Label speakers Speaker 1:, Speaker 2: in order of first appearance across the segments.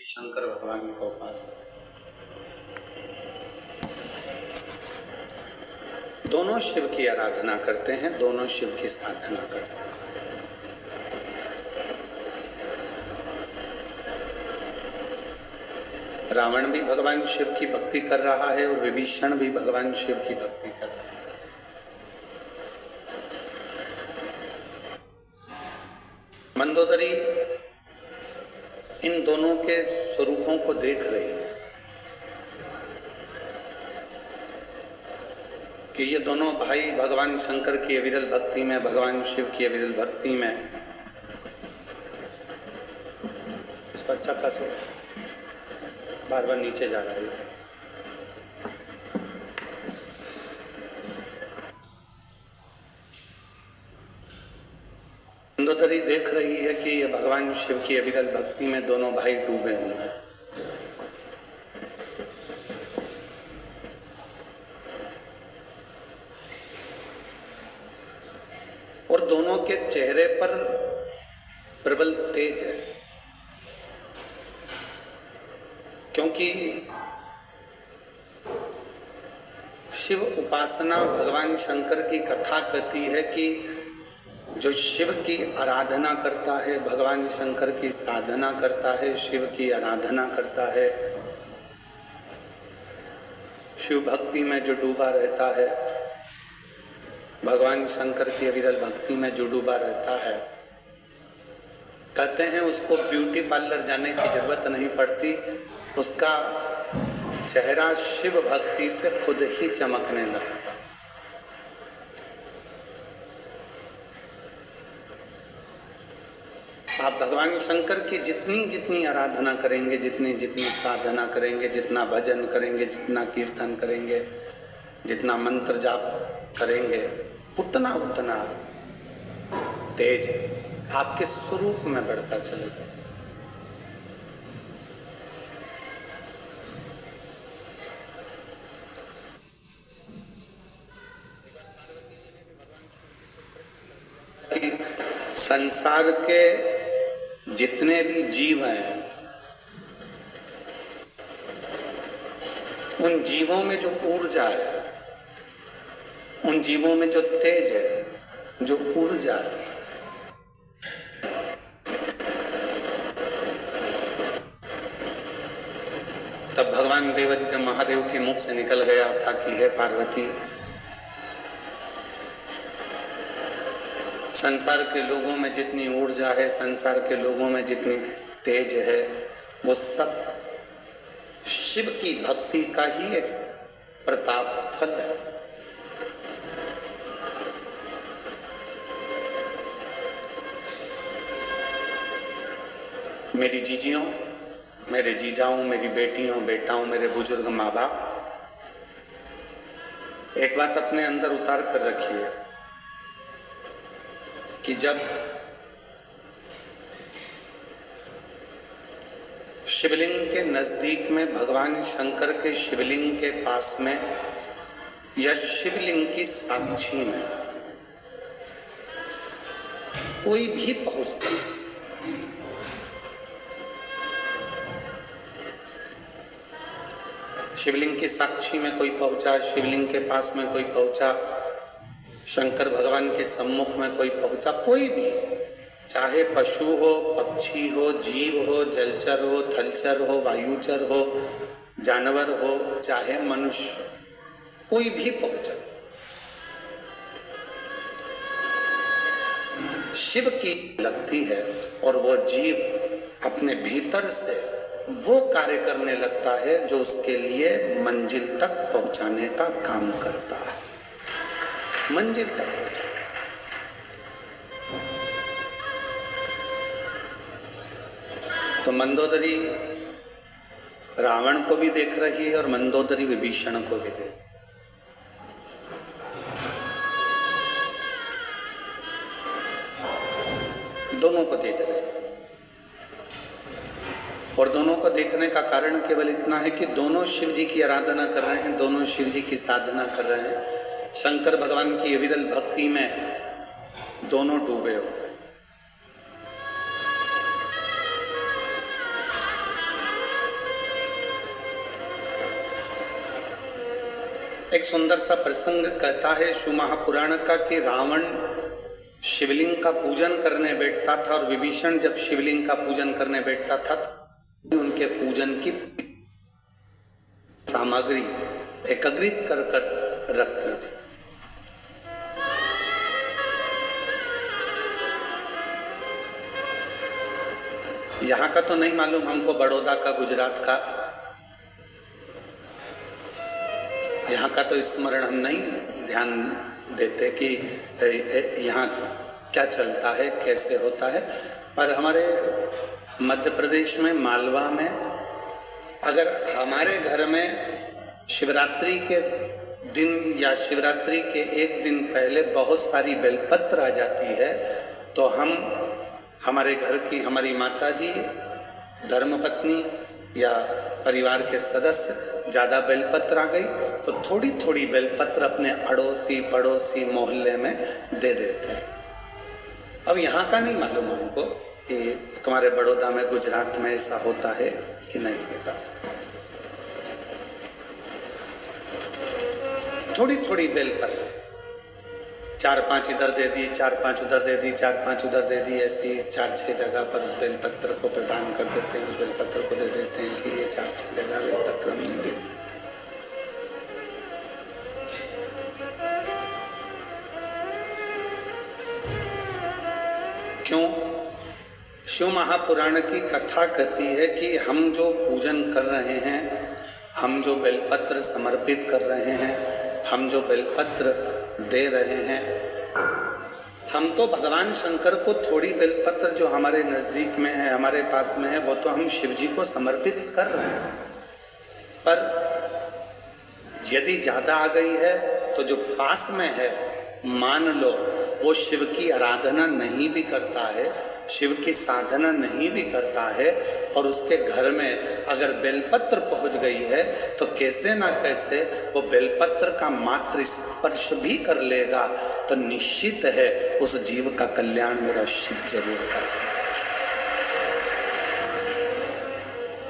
Speaker 1: शंकर भगवान का उपासक। दोनों शिव की आराधना करते हैं, दोनों शिव की साधना करते हैं। रावण भी भगवान शिव की भक्ति कर रहा है और विभीषण भी भगवान शिव की भक्ति कर रहा है। मंदोदरी इन दोनों के स्वरूपों को देख रही है कि ये दोनों भाई भगवान शंकर की अविरल भक्ति में, भगवान शिव की अविरल भक्ति में। इसका अच्छा खासा बार बार नीचे जा रहा है। मंदोदरी देख रही है कि ये भगवान शिव की अविरल भक्ति में दोनों भाई डूबे हुए हैं। और दोनों के चेहरे पर प्रबल तेज है, क्योंकि शिव उपासना भगवान शंकर की कथा कहती है कि जो शिव की आराधना करता है, भगवान शंकर की साधना करता है, शिव की आराधना करता है, शिव भक्ति में जो डूबा रहता है, भगवान शंकर की अविरल भक्ति में जो डूबा रहता है, कहते हैं उसको ब्यूटी पार्लर जाने की जरूरत नहीं पड़ती, उसका चेहरा शिव भक्ति से खुद ही चमकने लगता। आप भगवान शंकर की जितनी जितनी आराधना करेंगे, जितनी जितनी साधना करेंगे, जितना भजन करेंगे, जितना कीर्तन करेंगे, जितना मंत्र जाप करेंगे, उतना उतना तेज आपके स्वरूप में बढ़ता चलेगा। संसार के जितने भी जीव हैं, उन जीवों में जो ऊर्जा है, उन जीवों में जो तेज है, जो ऊर्जा है, तब भगवान देवादित्य महादेव के मुख से निकल गया था कि हे पार्वती, संसार के लोगों में जितनी ऊर्जा है, संसार के लोगों में जितनी तेज है, वो सब शिव की भक्ति का ही एक प्रताप फल है। मेरी जीजियों, मेरे जीजाओं, मेरी बेटियों, बेटाओं, मेरे बुजुर्ग माँ बाप, एक बात अपने अंदर उतार कर रखिए कि जब शिवलिंग के नजदीक में, भगवान शंकर के शिवलिंग के पास में या शिवलिंग की साक्षी में कोई भी पहुंचता, शिवलिंग की साक्षी में कोई पहुंचा, शिवलिंग के पास में कोई पहुंचा, शंकर भगवान के सम्मुख में कोई पहुंचा, कोई भी, चाहे पशु हो, पक्षी हो, जीव हो, जलचर हो, थलचर हो, वायुचर हो, जानवर हो, चाहे मनुष्य, कोई भी पहुंचा, शिव की लगती है और वो जीव अपने भीतर से वो कार्य करने लगता है जो उसके लिए मंजिल तक पहुंचाने का काम करता है, मंजिल तक पहुंचा। तो मंदोदरी रावण को भी देख रही है और मंदोदरी विभीषण को भी देख, दोनों को देख रहे हैं। और दोनों को देखने का कारण केवल इतना है कि दोनों शिव जी की आराधना कर रहे हैं, दोनों शिव जी की साधना कर रहे हैं, शंकर भगवान की अविरल भक्ति में दोनों डूबे हुए। एक सुंदर सा प्रसंग कहता है शिव महापुराण का कि रावण शिवलिंग का पूजन करने बैठता था और विभीषण जब शिवलिंग का पूजन करने बैठता था तो उनके पूजन की सामग्री एकत्रित कर कर रखती थी। यहाँ का तो नहीं मालूम हमको, बड़ौदा का, गुजरात का, यहाँ का तो स्मरण हम नहीं ध्यान देते कि यहाँ क्या चलता है, कैसे होता है। पर हमारे मध्य प्रदेश में, मालवा में, अगर हमारे घर में शिवरात्रि के दिन या शिवरात्रि के एक दिन पहले बहुत सारी बेलपत्र आ जाती है तो हम, हमारे घर की हमारी माताजी, धर्मपत्नी या परिवार के सदस्य, ज़्यादा बेलपत्र आ गई तो थोड़ी थोड़ी बेलपत्र अपने अड़ोसी पड़ोसी मोहल्ले में दे देते हैं। अब यहाँ का नहीं मालूम हमको कि तुम्हारे बड़ौदा में, गुजरात में ऐसा होता है कि नहीं होता। थोड़ी थोड़ी बेलपत्र, 4-5 इधर दे दी, 4-5 उधर दे दी, 4-5 उधर दे दी, ऐसी 4-6 जगह पर उस बेलपत्र को प्रदान कर देते हैं, उस बेलपत्र को दे देते हैं कि ये 4-6 जगह बेलपत्र हम देंगे। क्यों? शिव महापुराण की कथा कहती है कि हम जो पूजन कर रहे हैं, हम जो बेलपत्र समर्पित कर रहे हैं, हम जो बेलपत्र दे रहे हैं, हम तो भगवान शंकर को थोड़ी बेलपत्र जो हमारे नजदीक में है, हमारे पास में है, वो तो हम शिव जी को समर्पित कर रहे हैं। पर यदि ज्यादा आ गई है तो जो पास में है, मान लो वो शिव की आराधना नहीं भी करता है, शिव की साधना नहीं भी करता है, और उसके घर में अगर बेलपत्र पहुंच गई है तो कैसे ना कैसे वो बेलपत्र का मात्र स्पर्श भी कर लेगा तो निश्चित है उस जीव का कल्याण मेरा शिव जरूर करेगा।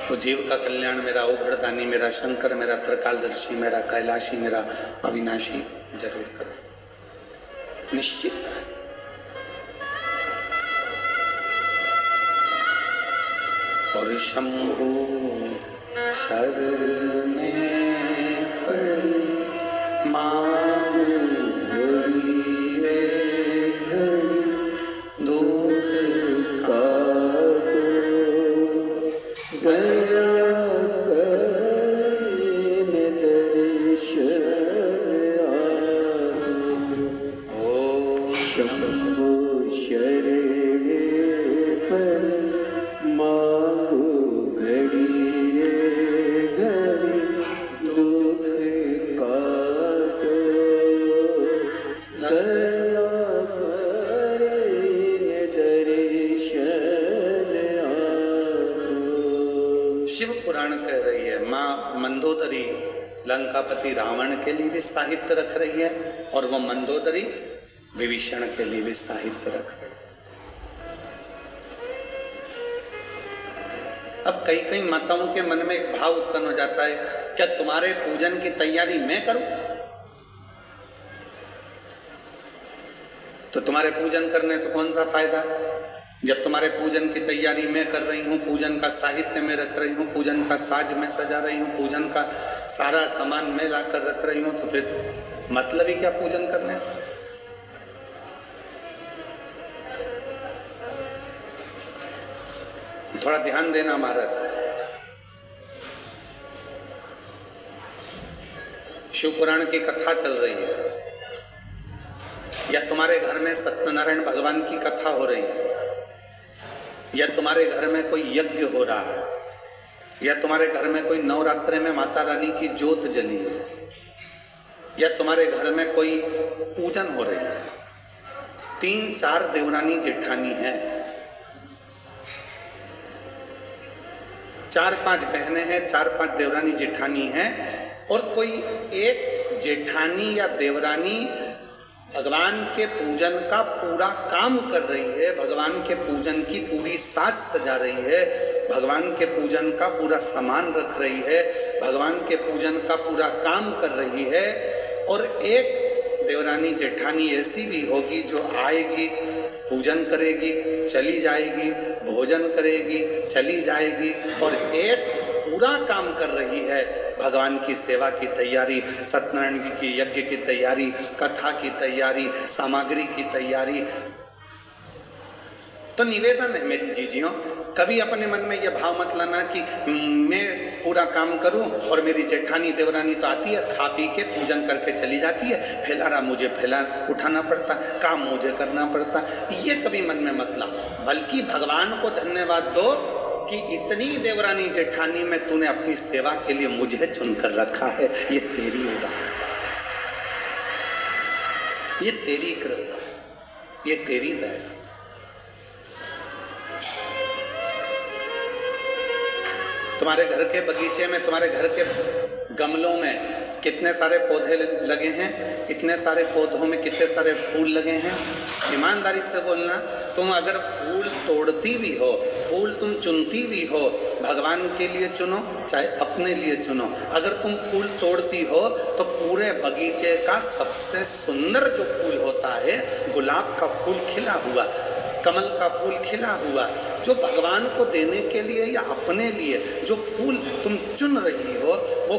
Speaker 1: वो जीव का कल्याण मेरा उघड़दानी, मेरा शंकर, मेरा त्रिकालदर्शी, मेरा कैलाशी, मेरा अविनाशी जरूर करे, निश्चित है। और शंभु शरणे पड़ी मांगू घड़ी रे घड़ी, दुख काटो दया करीने दर्शन आदो। ओ शंभु शरणे पड़ी मंदोदरी लंकापति रावण के लिए भी साहित्य रख रही है और वो मंदोदरी विभीषण के लिए भी साहित्य रख रही है। अब कई कई माताओं के मन में एक भाव उत्पन्न हो जाता है, क्या तुम्हारे पूजन की तैयारी मैं करूं? तो तुम्हारे पूजन करने से कौन सा फायदा? जब तुम्हारे पूजन की तैयारी मैं कर रही हूँ, पूजन का साहित्य मैं रख रही हूँ, पूजन का साज मैं सजा रही हूँ, पूजन का सारा सामान मैं लाकर रख रही हूँ, तो फिर मतलब ही क्या पूजन करने से? थोड़ा ध्यान देना महाराज। शिव पुराण की कथा चल रही है या तुम्हारे घर में सत्यनारायण भगवान की कथा हो रही है, या तुम्हारे घर में कोई यज्ञ हो रहा है, या तुम्हारे घर में कोई नवरात्रे में माता रानी की ज्योत जली है, या तुम्हारे घर में कोई पूजन हो रही है, 3-4 देवरानी जेठानी है, 4-5 बहनें हैं, 4-5 देवरानी जेठानी हैं, और कोई एक जेठानी या देवरानी भगवान के पूजन का पूरा काम कर रही है, भगवान के पूजन की पूरी साज सजा रही है, भगवान के पूजन का पूरा सामान रख रही है, भगवान के पूजन का पूरा काम कर रही है, और एक देवरानी जेठानी ऐसी भी होगी जो आएगी, पूजन करेगी, चली जाएगी, भोजन करेगी, चली जाएगी, और एक पूरा काम कर रही है, भगवान की सेवा की तैयारी, सत्यनारायण जी की यज्ञ की तैयारी, कथा की तैयारी, सामग्री की तैयारी। तो निवेदन है मेरी जीजियों, कभी अपने मन में यह भाव मत लाना कि मैं पूरा काम करूं और मेरी जेठानी देवरानी तो आती है, खा पी के पूजन करके चली जाती है, फैलारा मुझे उठाना पड़ता, काम मुझे करना पड़ता, ये कभी मन में मत लाओ। बल्कि भगवान को धन्यवाद दो कि इतनी देवरानी जेठानी में तूने अपनी सेवा के लिए मुझे चुनकर रखा है। ये तेरी उदाहरण, ये तेरी कृपा, ये तेरी दया। तुम्हारे घर के बगीचे में, तुम्हारे घर के गमलों में कितने सारे पौधे लगे हैं, इतने सारे पौधों में कितने सारे फूल लगे हैं। ईमानदारी से बोलना, तुम अगर फूल तोड़ती भी हो, फूल तुम चुनती भी हो, भगवान के लिए चुनो चाहे अपने लिए चुनो, अगर तुम फूल तोड़ती हो तो पूरे बगीचे का सबसे सुंदर जो फूल होता है, गुलाब का फूल खिला हुआ, कमल का फूल खिला हुआ, जो भगवान को देने के लिए या अपने लिए जो फूल तुम चुन रही हो, वो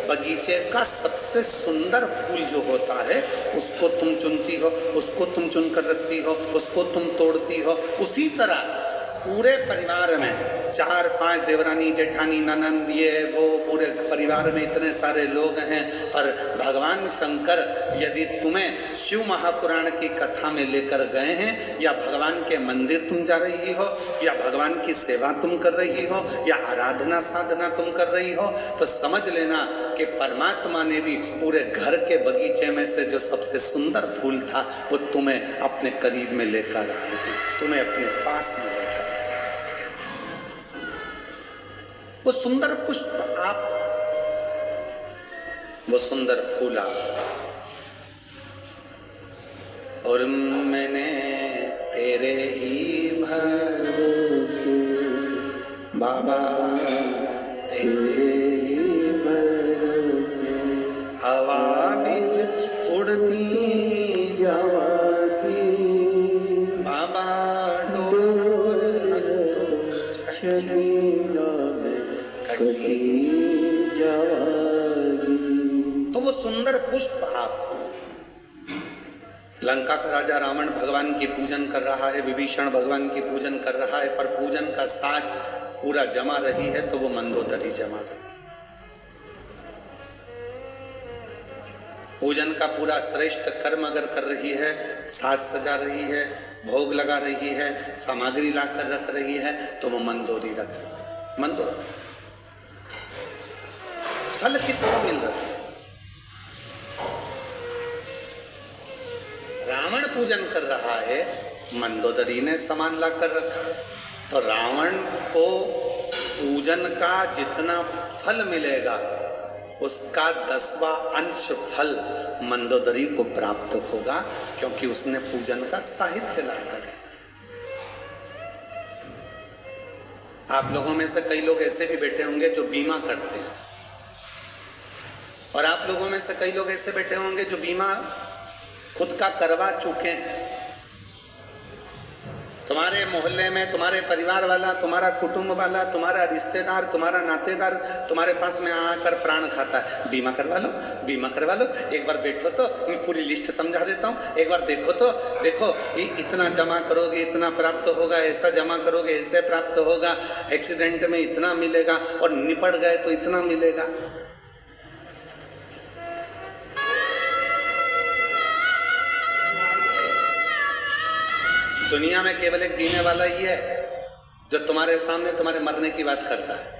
Speaker 1: बगीचे का सबसे सुंदर फूल जो होता है, उसको तुम चुनती हो, उसको तुम चुनकर रखती हो, उसको तुम तोड़ती हो। उसी तरह पूरे परिवार में 4-5 देवरानी जेठानी ननंद ये वो, पूरे परिवार में इतने सारे लोग हैं, और भगवान शंकर यदि तुम्हें शिव महापुराण की कथा में लेकर गए हैं, या भगवान के मंदिर तुम जा रही हो, या भगवान की सेवा तुम कर रही हो, या आराधना साधना तुम कर रही हो, तो समझ लेना कि परमात्मा ने भी पूरे घर के बगीचे में से जो सबसे सुंदर फूल था वो तुम्हें अपने करीब में लेकर आए, तुम्हें अपने पास में लेकर। वो सुंदर पुष्प आप, वो सुंदर फूल आप, और मैंने तेरे ही भरोसे बाबा, तेरे ही भरोसे हवा बिच उड़ती जावागी, बाबा डोर तो वो सुंदर पुष्प आप। लंका का राजा रावण भगवान की पूजन कर रहा है, विभीषण भगवान की पूजन कर रहा है, पर पूजन का साज पूरा जमा रही है तो वो मंदोदरी जमा रही। पूजन का पूरा श्रेष्ठ कर्म अगर कर रही है, साज सजा रही है, भोग लगा रही है, सामग्री लाकर रख रही है, तो वो मंदोदरी रख रही है। मंदोदरी फल किसको मिल रहा है? रावण पूजन कर रहा है, मंदोदरी ने सामान लाकर रखा है, तो रावण को पूजन का जितना फल मिलेगा उसका 10वां अंश फल मंदोदरी को प्राप्त होगा, क्योंकि उसने पूजन का साहित्य लाकर। आप लोगों में से कई लोग ऐसे भी बैठे होंगे जो बीमा करते हैं, और आप लोगों में से कई लोग ऐसे बैठे होंगे जो बीमा खुद का करवा चुके हैं। तुम्हारे मोहल्ले में तुम्हारे परिवार वाला, तुम्हारा कुटुंब वाला, तुम्हारा रिश्तेदार, तुम्हारा नातेदार तुम्हारे पास में आकर प्राण खाता है, बीमा करवा लो, बीमा करवा लो। एक बार बैठो तो मैं पूरी लिस्ट समझा देता हूँ, एक बार देखो तो देखो, ये इतना जमा करोगे इतना प्राप्त होगा, ऐसा जमा करोगे ऐसे प्राप्त होगा, एक्सीडेंट में इतना मिलेगा, और निपट गए तो इतना मिलेगा। दुनिया में केवल एक बीने वाला ही है जो तुम्हारे सामने तुम्हारे मरने की बात करता है,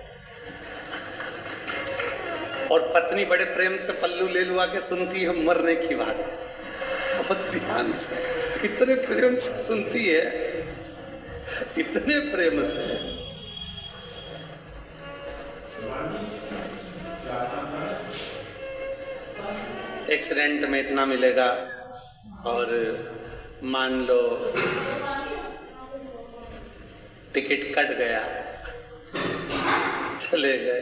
Speaker 1: और पत्नी बड़े प्रेम से पल्लू ले लुआ के सुनती है मरने की बात, बहुत ध्यान से, इतने प्रेम से सुनती है, इतने प्रेम से। एक्सीडेंट में इतना मिलेगा, और मान लो टिकट कट गया, चले गए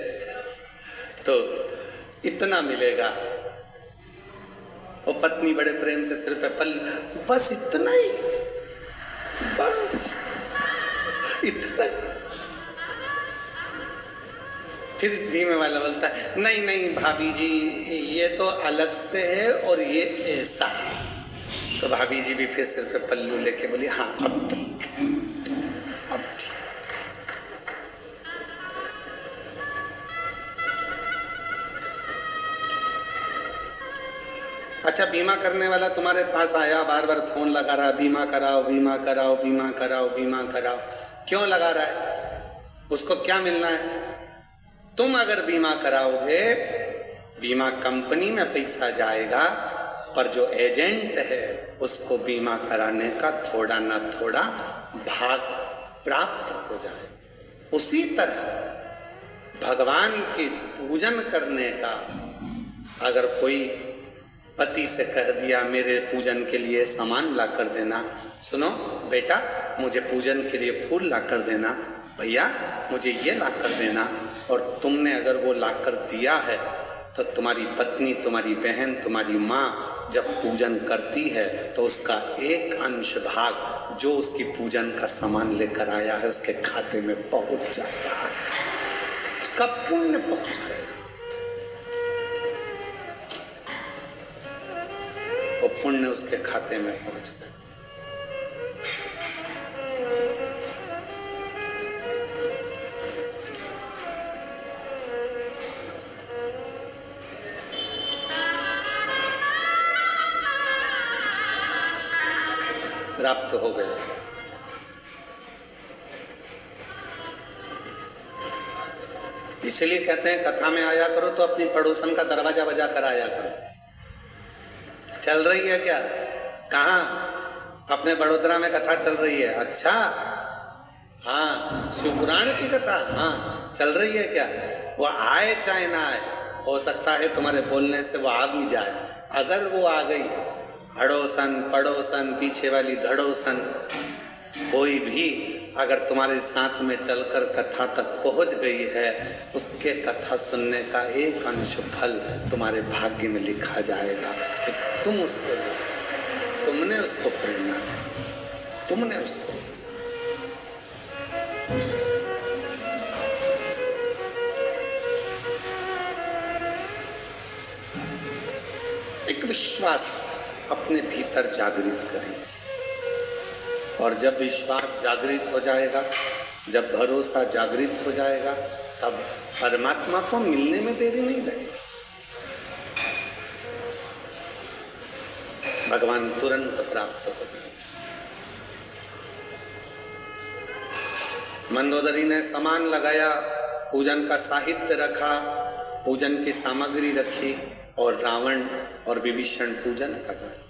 Speaker 1: तो इतना मिलेगा, वो पत्नी बड़े प्रेम से सिर पे पल्लू, बस इतना ही, बस इतना ही। फिर धीमे वाला बोलता है नहीं नहीं भाभी जी ये तो अलग से है और ये ऐसा है। तो भाभी जी भी फिर सिर पे पल्लू लेके बोली हाँ अब ठीक है, अब ठीक। अच्छा बीमा करने वाला तुम्हारे पास आया, बार बार फोन लगा रहा है बीमा कराओ बीमा कराओ बीमा कराओ बीमा कराओ, क्यों लगा रहा है? उसको क्या मिलना है? तुम अगर बीमा कराओगे बीमा कंपनी में पैसा जाएगा, पर जो एजेंट है उसको बीमा कराने का थोड़ा ना थोड़ा भाग प्राप्त हो जाए। उसी तरह भगवान की पूजन करने का अगर कोई पति से कह दिया मेरे पूजन के लिए सामान ला कर देना, सुनो बेटा मुझे पूजन के लिए फूल ला कर देना, भैया मुझे ये ला कर देना, और तुमने अगर वो ला कर दिया है तो तुम्हारी पत्नी, तुम्हारी बहन, तुम्हारी माँ जब पूजन करती है तो उसका एक अंश भाग जो उसकी पूजन का सामान लेकर आया है उसके खाते में पहुंच जाता है, उसका पुण्य पहुंच जाएगा। वो पुण्य उसके खाते में पहुंच गया। प्राप्त हो गया। इसलिए कहते हैं कथा में आया करो तो अपनी पड़ोसन का दरवाजा बजा कर आया करो। चल रही है क्या? कहाँ? अपने बड़ोदरा में कथा चल रही है। अच्छा हाँ, शिवपुराण की कथा हाँ चल रही है क्या? वो आए चाहे ना आए, हो सकता है तुम्हारे बोलने से वो आ भी जाए। अगर वो आ गई, अड़ोसन पड़ोसन पीछे वाली धड़ोसन कोई भी अगर तुम्हारे साथ में चलकर कथा तक पहुंच गई है, उसके कथा सुनने का एक अंश फल तुम्हारे भाग्य में लिखा जाएगा कि तुम उसको, तुमने उसको प्रेरणा दी, तुमने उसको। एक विश्वास अपने भीतर जागृत करें, और जब विश्वास जागृत हो जाएगा, जब भरोसा जागृत हो जाएगा, तब परमात्मा को मिलने में देरी नहीं लगेगी। भगवान तुरंत प्राप्त हो गए। मंदोदरी ने सामान लगाया, पूजन का साहित्य रखा, पूजन की सामग्री रखी, और रावण और विभीषण पूजन कर रहे।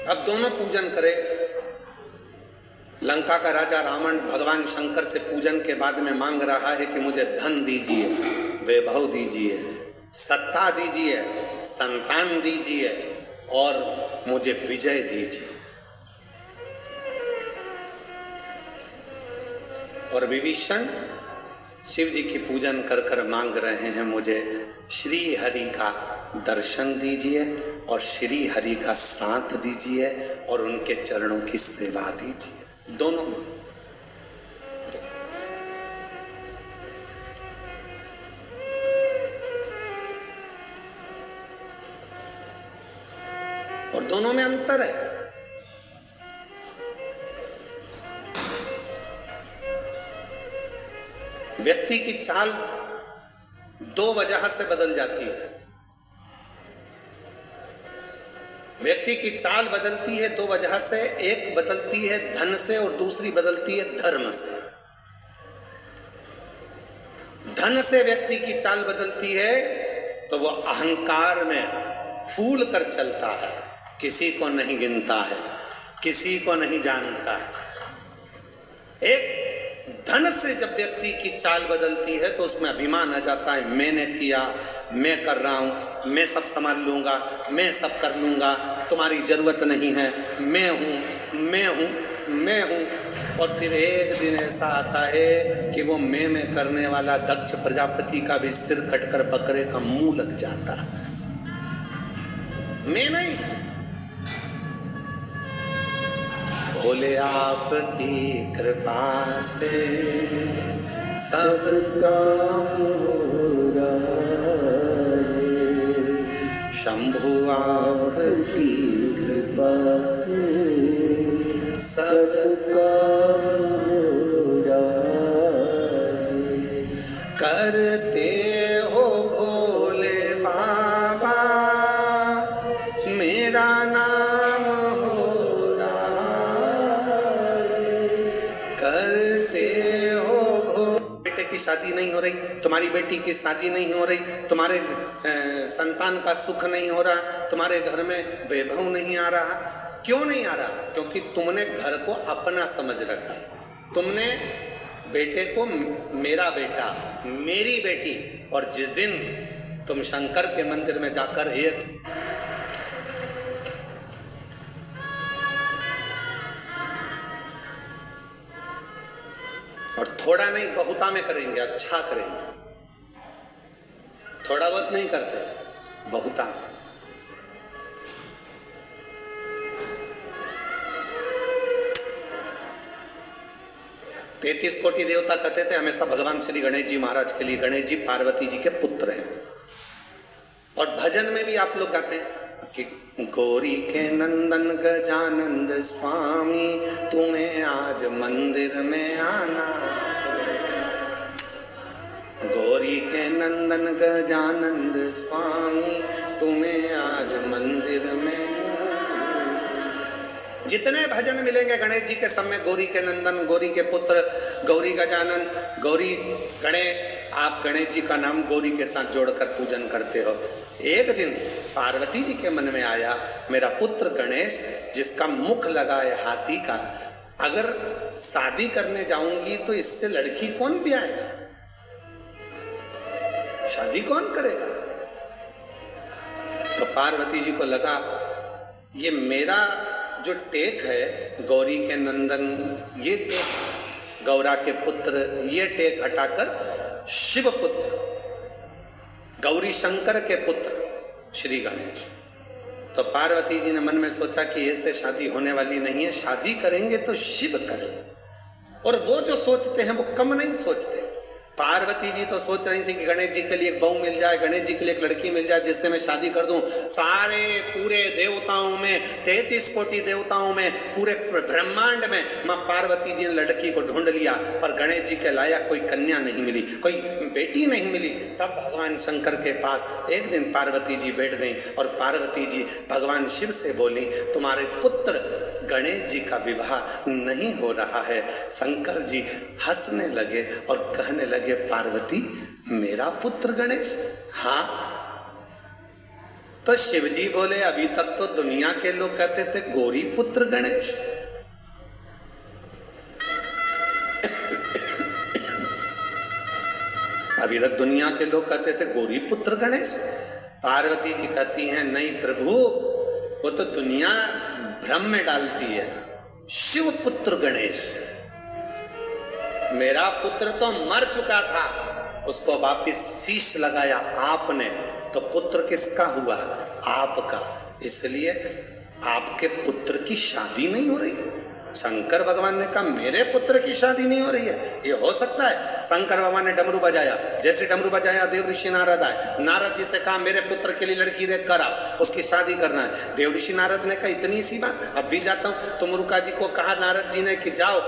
Speaker 1: अब दोनों पूजन करे। लंका का राजा रावण भगवान शंकर से पूजन के बाद में मांग रहा है कि मुझे धन दीजिए, वैभव दीजिए, सत्ता दीजिए, संतान दीजिए और मुझे विजय दीजिए। और विभीषण शिव जी की पूजन कर कर मांग रहे हैं मुझे श्री हरि का दर्शन दीजिए और श्री हरि का साथ दीजिए और उनके चरणों की सेवा दीजिए। दोनों और दोनों में अंतर है। व्यक्ति की चाल दो वजह से बदल जाती है। व्यक्ति की चाल बदलती है दो वजह से, एक बदलती है धन से और दूसरी बदलती है धर्म से। धन से व्यक्ति की चाल बदलती है तो वो अहंकार में फूल कर चलता है, किसी को नहीं गिनता है, किसी को नहीं जानता है। एक धन से जब व्यक्ति की चाल बदलती है तो उसमें अभिमान आ जाता है, मैंने किया, मैं कर रहा हूं, मैं सब संभाल लूंगा, मैं सब कर लूंगा, तुम्हारी जरूरत नहीं है, मैं हूं मैं हूं मैं हूँ। और फिर एक दिन ऐसा आता है कि वो मैं करने वाला दक्ष प्रजापति का भी सिर कटकर बकरे का मुंह लग जाता है। मैं नहीं, भोले आपकी कृपा से सब काम हो रहा है, शंभु आपकी कृपा से सब काम हो रहा है। करते हो भोले बाबा मेरा नाम हो रहा है, करते हो बेटे की शादी नहीं हो रही, तुम्हारी बेटी की शादी नहीं हो रही, तुम्हारे संतान का सुख नहीं हो रहा, तुम्हारे घर में वैभव नहीं आ रहा। क्यों नहीं आ रहा? क्योंकि तुमने घर को अपना समझ रखा। तुमने बेटे को मेरा बेटा, मेरी बेटी, और जिस दिन तुम शंकर के मंदिर में जाकर एक और थोड़ा नहीं बहुता में करेंगे, अच्छा करेंगे, थोड़ा बहुत नहीं करते, बहुता। 33 कोटि देवता कहते थे हमेशा भगवान श्री गणेश जी महाराज के लिए। गणेश जी पार्वती जी के पुत्र हैं। और भजन में भी आप लोग गाते हैं कि गौरी के नंदन गजानंद स्वामी तुम्हें आज मंदिर में आना, गौरी के नंदन गजानंद स्वामी तुम्हें आज मंदिर में। जितने भजन मिलेंगे गणेश जी के सब में गौरी के नंदन, गौरी के पुत्र, गौरी गजानन, गौरी गणेश, आप गणेश जी का नाम गौरी के साथ जोड़कर पूजन करते हो। एक दिन पार्वती जी के मन में आया मेरा पुत्र गणेश जिसका मुख लगा है हाथी का, अगर शादी करने जाऊंगी तो इससे लड़की कौन ब्याएगा, शादी कौन करेगा। तो पार्वती जी को लगा ये मेरा जो टेक है गौरी के नंदन, ये टेक गौरा के पुत्र, ये टेक हटाकर शिव पुत्र गौरी शंकर के पुत्र श्री गणेश। तो पार्वती जी ने मन में सोचा कि ऐसे शादी होने वाली नहीं है, शादी करेंगे तो शिव करें। और वो जो सोचते हैं वो कम नहीं सोचते। पार्वती जी तो सोच रही थी कि गणेश जी के लिए एक बहू मिल जाए, गणेश जी के लिए एक लड़की मिल जाए जिससे मैं शादी कर दूं। सारे पूरे देवताओं में, 33 कोटि देवताओं में, पूरे ब्रह्मांड में मां पार्वती जी ने लड़की को ढूंढ लिया, पर गणेश जी के लायक कोई कन्या नहीं मिली, कोई बेटी नहीं मिली। तब भगवान शंकर के पास एक दिन पार्वती जी बैठ गई और पार्वती जी भगवान शिव से बोली तुम्हारे पुत्र गणेश जी का विवाह नहीं हो रहा है। शंकर जी हंसने लगे और कहने लगे पार्वती मेरा पुत्र गणेश? हाँ। तो शिव जी बोले अभी तक तो दुनिया के लोग कहते थे गौरी पुत्र गणेश। अभी तक दुनिया के लोग कहते थे गौरी पुत्र गणेश। पार्वती जी कहती हैं नहीं प्रभु, वो तो दुनिया भ्रम में डालती है। शिव पुत्र गणेश, मेरा पुत्र तो मर चुका था, उसको वापिस शीश लगाया आपने, तो पुत्र किसका हुआ? आपका। इसलिए आपके पुत्र की शादी नहीं हो रही। शंकर भगवान ने कहा मेरे पुत्र की शादी नहीं हो रही है, ये हो सकता है? शंकर भगवान ने डमरू बजाया, जैसे डमरू बजाया देव ऋषि नारद आए। नारद जी से कहा मेरे पुत्र के लिए लड़की देख कर आप, उसकी शादी करना है। देव ऋषि नारद ने कहा इतनी सी बात, अब भी जाता हूँ। तुमरुका जी को कहा नारद जी ने कि जाओ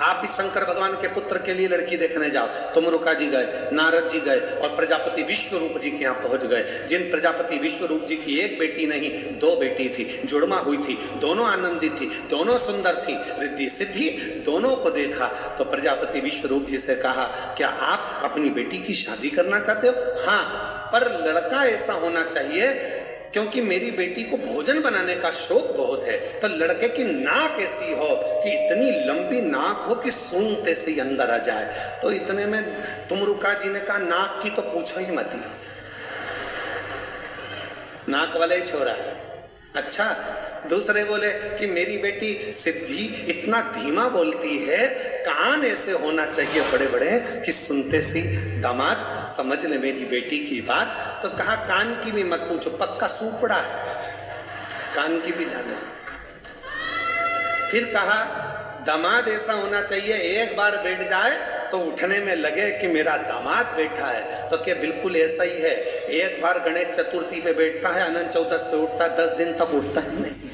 Speaker 1: आप भी शंकर भगवान के पुत्र के लिए लड़की देखने जाओ। तुमरुका जी गए, नारद जी गए और प्रजापति विश्वरूप जी के यहाँ पहुंच गए। जिन प्रजापति विश्वरूप जी की एक बेटी नहीं 2 बेटी थी, जुड़मा हुई थी, दोनों आनंदित थी, दोनों सुंदर थी, रिद्धि सिद्धि दोनों को देखा। तो प्रजापति विश्वरूप जी से कहा क्या आप अपनी बेटी की शादी करना चाहते हो? हाँ, पर लड़का ऐसा होना चाहिए क्योंकि मेरी बेटी को भोजन बनाने का शौक बहुत है। तो लड़के की नाक ऐसी हो कि इतनी लंबी नाक हो कि सूंघते से ही अंदर आ जाए। तो इतने में तुमरुका जी ने कहा नाक की तो पूछो ही मत, नाक वाला ही छोरा है। अच्छा, दूसरे बोले कि मेरी बेटी सिद्धि इतना धीमा बोलती है, कान ऐसे होना चाहिए बड़े बड़े कि सुनते सी दामाद समझ ले मेरी बेटी की बात। तो कहा कान की भी मत पूछो, पक्का सूपड़ा है, कान की भी जाने। फिर कहा दामाद ऐसा होना चाहिए एक बार बैठ जाए तो उठने में लगे कि मेरा दामाद बैठा है। तो क्या बिल्कुल ऐसा ही है, एक बार गणेश चतुर्थी पे बैठता है, अनंत चौदस पे उठता है, 10 दिन तक उठता ही नहीं,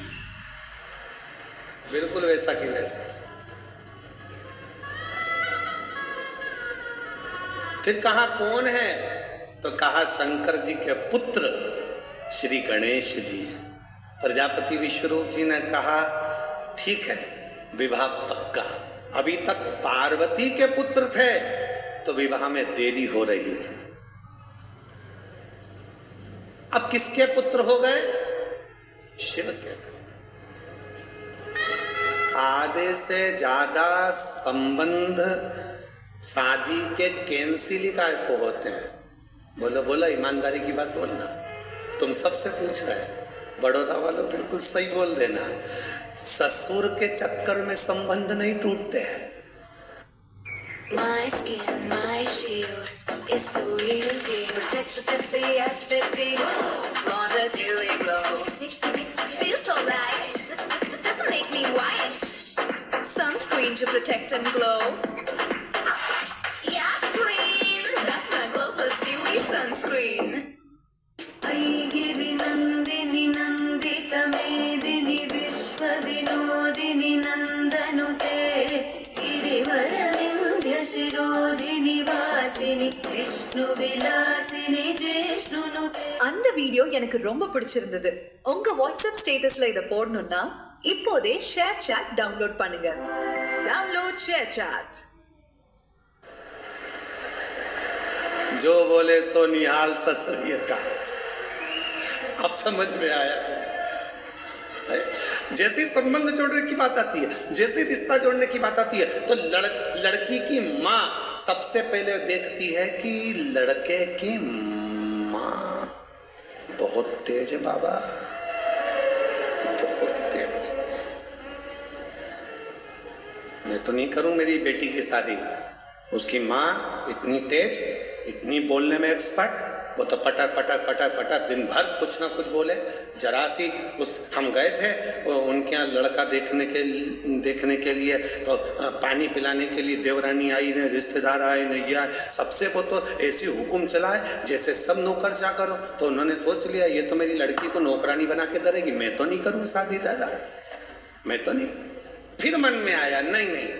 Speaker 1: बिल्कुल वैसा कि वैसा। फिर कहा कौन है, तो कहा शंकर जी के पुत्र श्री गणेश जी। प्रजापति विश्वरूप जी ने कहा ठीक है, विवाह पक्का। अभी तक पार्वती के पुत्र थे तो विवाह में देरी हो रही थी, अब किसके पुत्र हो गए? शिव के पुत्र। आधे से ज्यादा संबंध शादी के कैंसिलिका को होते हैं। बोलो बोलो, ईमानदारी की बात बोलना, तुम सबसे पूछ रहे हैं, बड़ौदा वालों बिल्कुल सही बोल देना। ससुर के चक्कर में संबंध नहीं टूटते हैं।
Speaker 2: My skin, my shield is so real to protect with SPF 50. Gonna do it glow. Feels so light, doesn't make me white. Sunscreen to protect and glow. Yeah, queen, that's my glow plus dewy sunscreen. Nandini nandita medini vishwa vinodini nandanute girivara vindhya shirodini vasini vishnu vilasini jishnunute. அந்த video எனக்கு ரொம்ப பிடிச்சிருந்தது. உங்க WhatsApp ஸ்டேட்டஸ்ல இத போடணும்னா இப்போதே ShareChat download பண்ணுங்க. Download ShareChat.
Speaker 1: जो बोले सो निहाल ससुरियर का। अब समझ में आया तो जैसे संबंध जोड़ने की बात आती है, जैसे रिश्ता जोड़ने की बात आती है, तो लड़की की माँ सबसे पहले देखती है कि लड़के की माँ बहुत तेज है बाबा, बहुत तेज। मैं तो नहीं करूं मेरी बेटी की शादी, उसकी माँ इतनी तेज, इतनी बोलने में एक्सपर्ट, वो तो पटर पटर पटर पटर दिन भर कुछ ना कुछ बोले। जरा सी उस हम गए थे उनके यहाँ लड़का देखने के लिए, तो पानी पिलाने के लिए देवरानी आई ने, रिश्तेदार आए ने, या सबसे वो तो ऐसी हुक्म चला है जैसे सब नौकर चाकर हो। तो उन्होंने सोच लिया ये तो मेरी लड़की को नौकरानी बना के धरेगी, मैं तो नहीं करूँ शादी दादा, मैं तो नहीं। फिर मन में आया नहीं नहीं,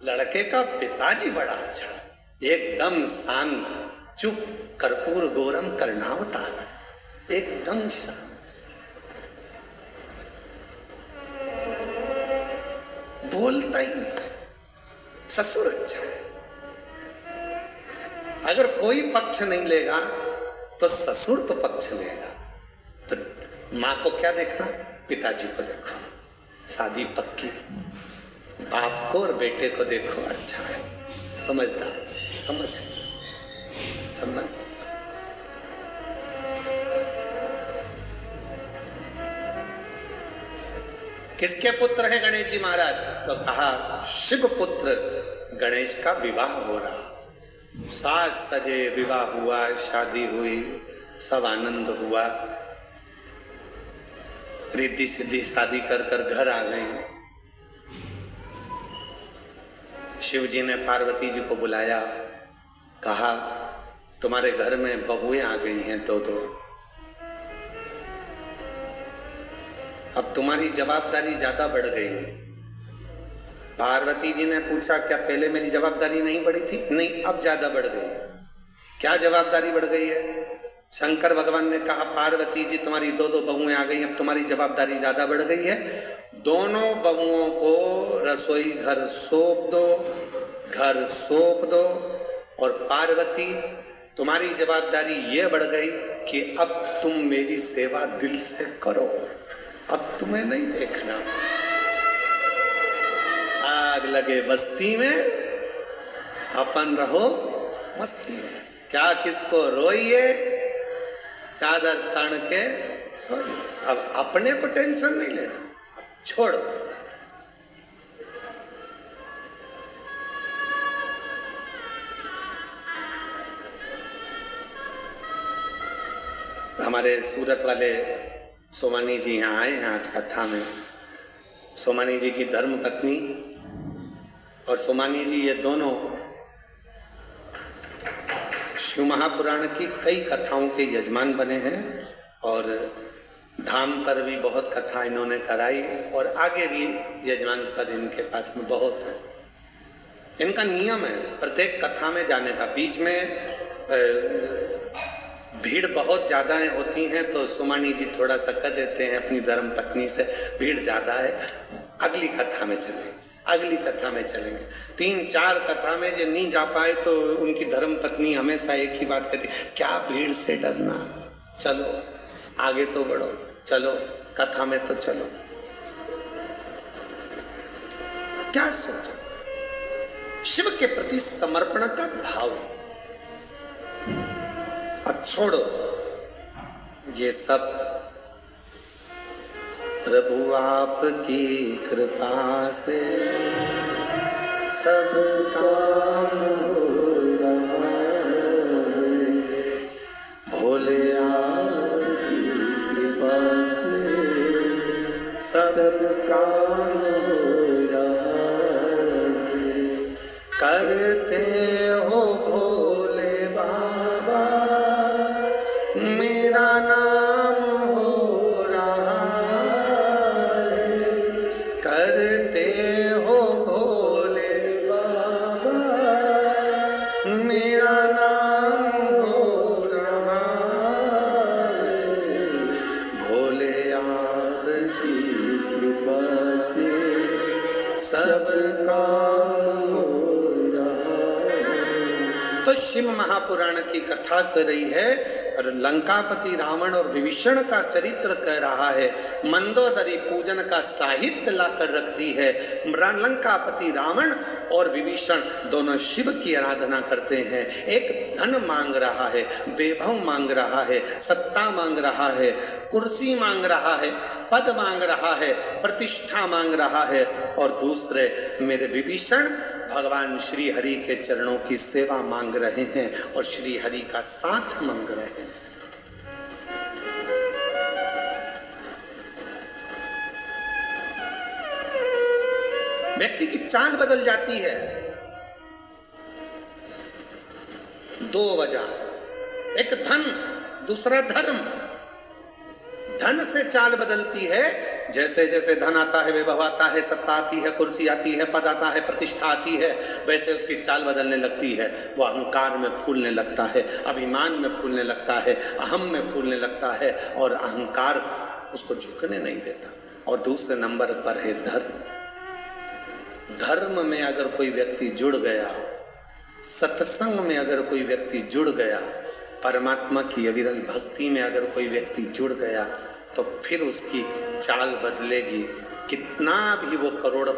Speaker 1: लड़के का पिताजी बड़ा अच्छा, एकदम शांत, चुप, कर्पूर गौरम कर्णावतार, एकदम शांत। बोलता ही नहीं, ससुर अच्छा है। अगर कोई पक्ष नहीं लेगा तो ससुर तो पक्ष लेगा। तो माँ को क्या देखना, पिताजी को देखो, शादी पक्की। बाप को और बेटे को देखो, अच्छा है, समझदार, समझ संबंध। किसके पुत्र हैं गणेश जी महाराज? तो कहा शिव पुत्र गणेश का विवाह हो रहा। साज सजे, विवाह हुआ, शादी हुई, सब आनंद हुआ, रिद्धि सिद्धि शादी कर कर घर आ गई। शिव जी ने पार्वती जी को बुलाया, कहा तुम्हारे घर में बहुएं आ गई हैं दो दो, अब तुम्हारी जवाबदारी ज्यादा बढ़ गई है। पार्वती जी ने पूछा क्या पहले मेरी जवाबदारी नहीं बढ़ी थी? नहीं, अब ज्यादा बढ़ गई। क्या जवाबदारी बढ़ गई है? शंकर भगवान ने कहा पार्वती जी तुम्हारी दो दो बहुएं आ गई, अब तुम्हारी जवाबदारी ज्यादा बढ़ गई है। दोनों बहुओं को रसोई घर सौंप दो, घर सौंप दो। और पार्वती तुम्हारी जवाबदारी ये बढ़ गई कि अब तुम मेरी सेवा दिल से करो, अब तुम्हें नहीं देखना। आग लगे बस्ती में, अपन रहो मस्ती में। क्या किसको रोइए, चादर तान के सॉरी, अब अपने को टेंशन नहीं लेना, अब छोड़ो। हमारे सूरत वाले सोमानी जी यहाँ आए हैं आज कथा में। सोमानी जी की धर्म पत्नी और सोमानी जी ये दोनों शिव महापुराण की कई कथाओं के यजमान बने हैं और धाम पर भी बहुत कथा इन्होंने कराई और आगे भी यजमान पद इनके पास में बहुत है। इनका नियम है प्रत्येक कथा में जाने का। बीच में भीड़ बहुत ज़्यादा होती हैं तो सोमानी जी थोड़ा सा कह देते हैं अपनी धर्म पत्नी से, भीड़ ज़्यादा है, अगली कथा में चलेंगे, अगली कथा में चलेंगे। 3-4 कथा में जो नहीं जा पाए तो उनकी धर्म पत्नी हमेशा एक ही बात कहती, क्या भीड़ से डरना, चलो आगे तो बढ़ो, चलो कथा में तो चलो। क्या सोचो, शिव के प्रति समर्पण का भाव। अब छोड़ो ये सब, प्रभु आपकी कृपा से सब काम हो रहा है, भोले आपकी कृपा से सब काम हो रहा है। करते हो भोले बाबा मेरा नाम हो रहा है, करते हो भोले बाबा मेरा नाम हो रहा है, भोले आपकी कृपा से सब काम हो रहा है। तो शिव महापुराण की कथा कर रही है और लंकापति रावण और विभीषण का चरित्र कह रहा है। मंदोदरी पूजन का साहित्य लाकर रख दी है। लंकापति रावण और विभीषण दोनों शिव की आराधना करते हैं। एक धन मांग रहा है, वैभव मांग रहा है, सत्ता मांग रहा है, कुर्सी मांग रहा है, पद मांग रहा है, प्रतिष्ठा मांग रहा है, और दूसरे मेरे विभीषण भगवान श्री हरि के चरणों की सेवा मांग रहे हैं और श्री हरि का साथ मांग रहे हैं। व्यक्ति की चाल बदल जाती है। 2 वजह, एक धन, दूसरा धर्म। धन से चाल बदलती है, जैसे जैसे धन आता है, वैभव आता है, सत्ता आती है, कुर्सी आती है, पद आता है, प्रतिष्ठा आती है, वैसे उसकी चाल बदलने लगती है। वो अहंकार में फूलने लगता है, अभिमान में फूलने लगता है, अहम में फूलने लगता है और अहंकार उसको झुकने नहीं देता। और दूसरे नंबर पर है धर्म। धर्म में अगर कोई व्यक्ति जुड़ गया, सत्संग में अगर कोई व्यक्ति जुड़ गया, परमात्मा की अविरल भक्ति में अगर कोई व्यक्ति जुड़ गया, तो फिर उसकी चाल बदलेगी। कितना भी वो करोड़